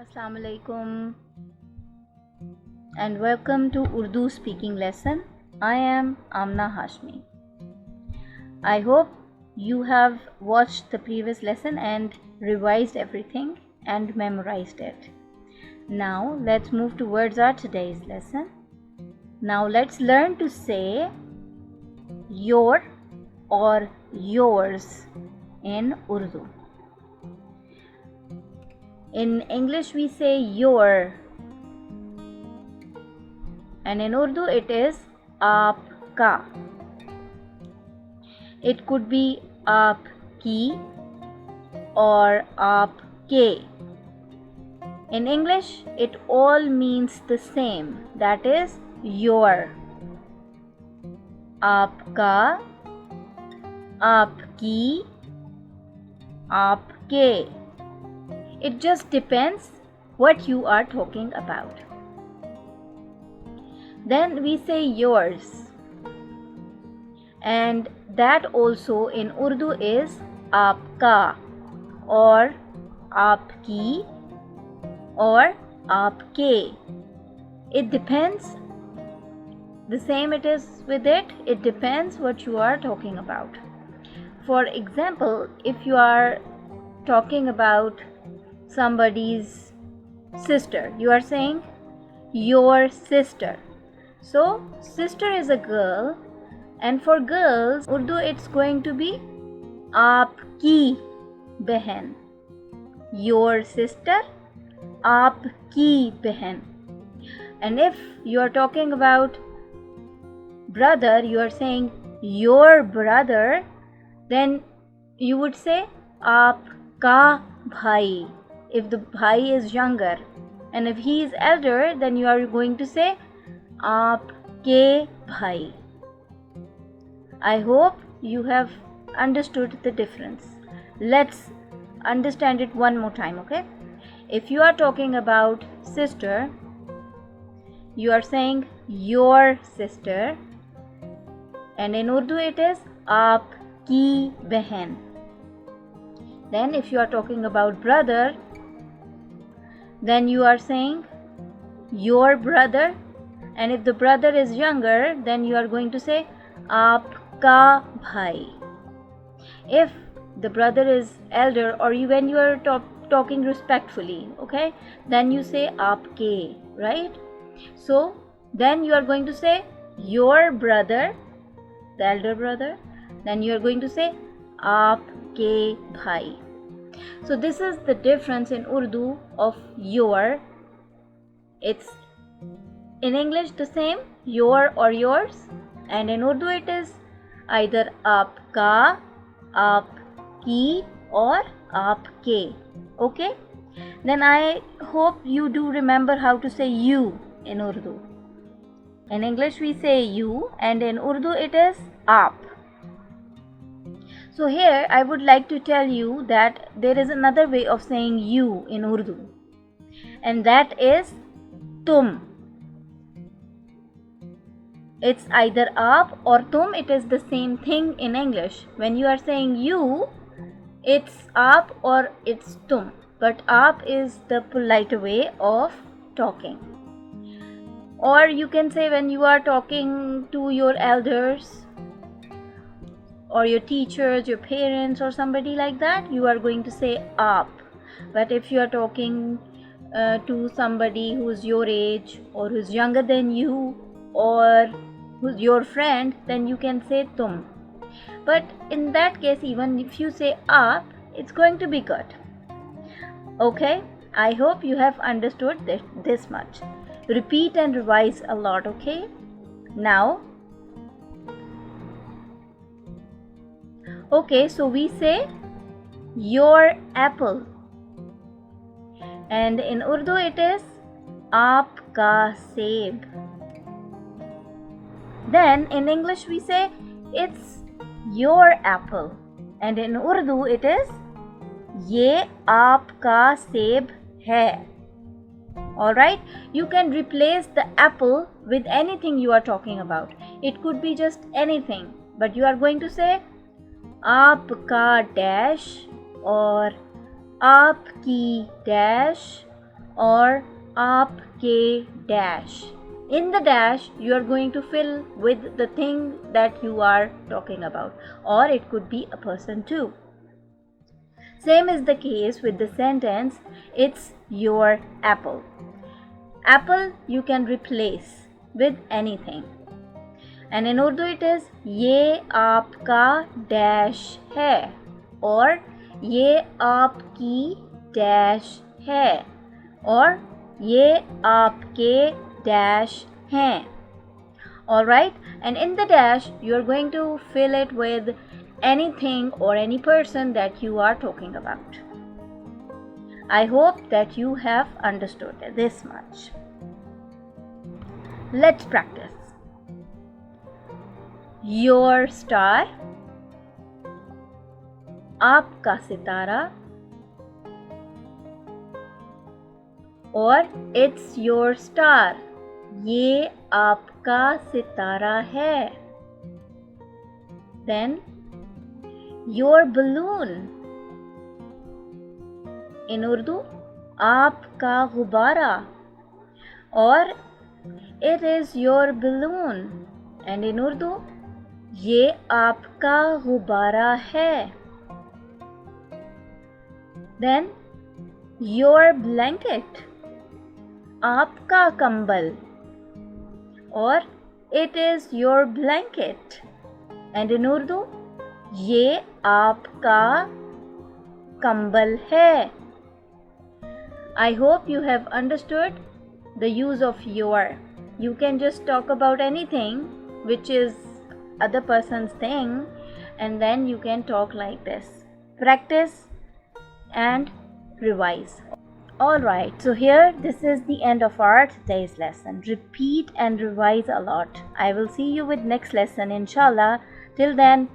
Assalamu alaikum and welcome to Urdu Speaking Lesson. I am Amna Hashmi. I hope you have watched the previous lesson and revised everything and memorized it. Now let's move towards our today's lesson. Now let's learn to say your or yours in Urdu. In English we say your, and in Urdu it is aapka. It could be aapki or aapke. In English it all means the same, that is your. Aapka, aapki, aapke. It just depends what you are talking about. Then we say yours, and that also in Urdu is aapka or aapki or aapke. It depends. The same it is with it. It depends what you are talking about. For example, if you are talking about somebody's sister, you are saying your sister. So sister is a girl, and for girls Urdu it's going to be aapki behan. Your sister, aapki behan. And if you are talking about brother, you are saying your brother, then you would say aapka bhai if the bhai is younger, and if he is elder, then you are going to say aapke bhai. I hope you have understood the difference. Let's understand it one more time, okay? If you are talking about sister, you are saying your sister, and in Urdu it is aapki behan. Then if you are talking about brother, then you are saying your brother, and if the brother is younger, then you are going to say aapka bhai. If the brother is elder, or when you are talking respectfully, okay, then you say aapke, right? So then you are going to say your brother, the elder brother, then you are going to say aapke bhai. So this is the difference in Urdu of your. It's in English the same, your or yours, and in Urdu it is either aapka, aapki or aapke. Okay? Then I hope you do remember how to say you in Urdu. In English we say you, and in Urdu it is aap. So here I would like to tell you that there is another way of saying you in Urdu, and that is tum. It's either aap or tum. It is the same thing in English. When you are saying you, it's aap or it's tum, but aap is the polite way of talking. Or you can say when you are talking to your elders or your teachers, your parents, or somebody like that, you are going to say aap. But if you are talking to somebody who's your age or who's younger than you or who's your friend, then you can say tum. But in that case, even if you say aap, it's going to be good. Okay, I hope you have understood this much. Repeat and revise a lot, okay? Now, okay, so we say your apple, and in Urdu it is aapka seb. Then in English we say it's your apple, and in Urdu it is ye aapka seb hai. Alright, you can replace the apple with anything you are talking about. It could be just anything, but you are going to say आपका dash और आपकी dash or aapke dash. In the dash, you are going to fill with the thing that you are talking about, or it could be a person too. Same is the case with the sentence, it's your apple. Apple you can replace with anything. And in Urdu it is ये आपका dash है or ये आपकी dash है or ये आपके dash हैं. Alright, and in the dash you are going to fill it with anything or any person that you are talking about. I hope that you have understood this much. Let's practice. Your star, आपका सितारा, or it's your star, ये आपका सितारा है. Then your balloon. In Urdu, आपका गुब्बारा, or it is your balloon. And in Urdu, ये आपका गुब्बारा है. Then your blanket, आपका कंबल, or it is your blanket. And in Urdu, ये आपका कंबल है. I hope you have understood the use of your. You can just talk about anything which is other person's thing, and then you can talk like this. Practice and revise. Alright, so here this is the end of our today's lesson. Repeat and revise a lot. I will see you with next lesson inshallah. Till then,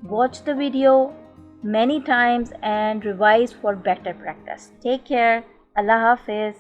watch the video many times and revise for better practice. Take care. Allah Hafiz.